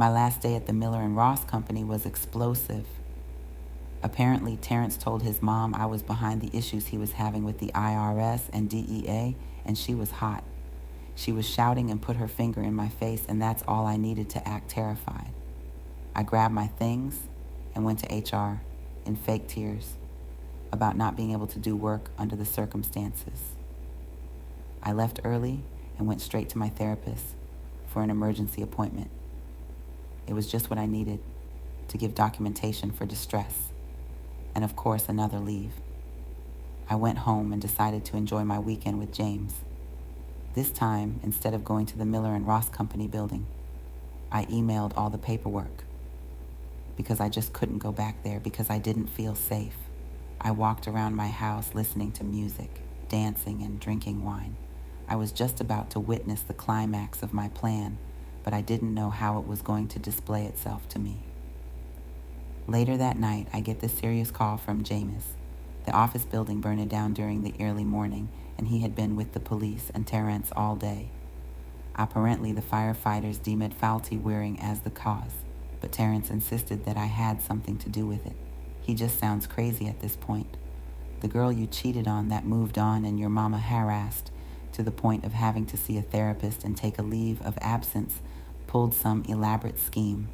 My last day at the Miller and Ross Company was explosive. Apparently, Terrence told his mom I was behind the issues he was having with the IRS and DEA, and she was hot. She was shouting and put her finger in my face, and that's all I needed to act terrified. I grabbed my things and went to HR in fake tears about not being able to do work under the circumstances. I left early and went straight to my therapist for an emergency appointment. It was just what I needed to give documentation for distress, and of course another leave. I went home and decided to enjoy my weekend with James. This time, instead of going to the Miller and Ross Company building, I emailed all the paperwork because I just couldn't go back there because I didn't feel safe. I walked around my house listening to music, dancing, and drinking wine. I was just about to witness the climax of my plan, but I didn't know how it was going to display itself to me. Later that night, I get the serious call from James. The office building burned down during the early morning, and he had been with the police and Terrence all day. Apparently, the firefighters deemed faulty wearing as the cause, but Terrence insisted that I had something to do with it. He just sounds crazy at this point. The girl you cheated on that moved on and your mama harassed to the point of having to see a therapist and take a leave of absence pulled some elaborate scheme.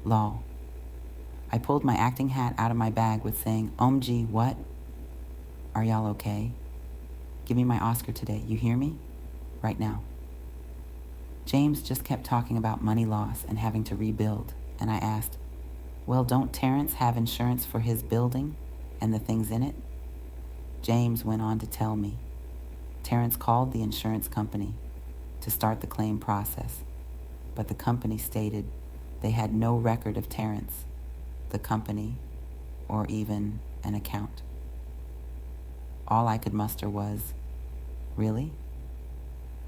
Lol. I pulled my acting hat out of my bag with saying, "OMG, what? Are y'all okay? Give me my Oscar today, you hear me? Right now." James just kept talking about money loss and having to rebuild, and I asked, "Well, don't Terrence have insurance for his building and the things in it?" James went on to tell me, Terrence called the insurance company to start the claim process, but the company stated they had no record of Terrence, the company, or even an account. All I could muster was, "Really?"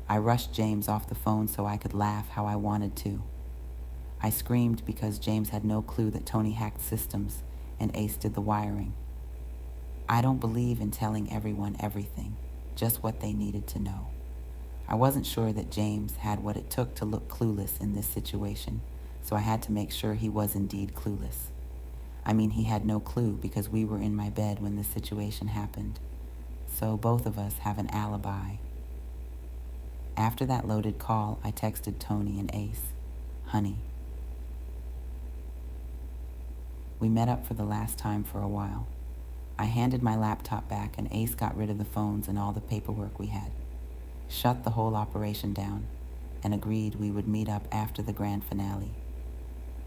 I rushed James off the phone so I could laugh how I wanted to. I screamed because James had no clue that Tony hacked systems and Ace did the wiring. I don't believe in telling everyone everything, just what they needed to know. I wasn't sure that James had what it took to look clueless in this situation, so I had to make sure he was indeed clueless. I mean, he had no clue because we were in my bed when the situation happened. So both of us have an alibi. After that loaded call, I texted Tony and Ace, "Honey." We met up for the last time for a while. I handed my laptop back and Ace got rid of the phones and all the paperwork we had, shut the whole operation down, and agreed we would meet up after the grand finale.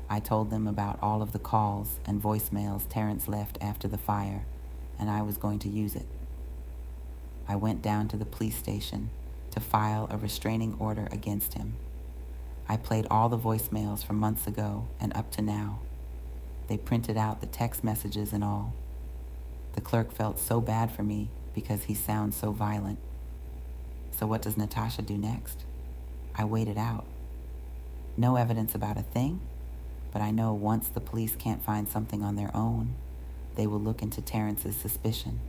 I told them about all of the calls and voicemails Terrence left after the fire, and I was going to use it. I went down to the police station to file a restraining order against him. I played all the voicemails from months ago and up to now. They printed out the text messages and all. The clerk felt so bad for me because he sounds so violent. So what does Natasha do next? I waited out. No evidence about a thing, but I know once the police can't find something on their own, they will look into Terrence's suspicion.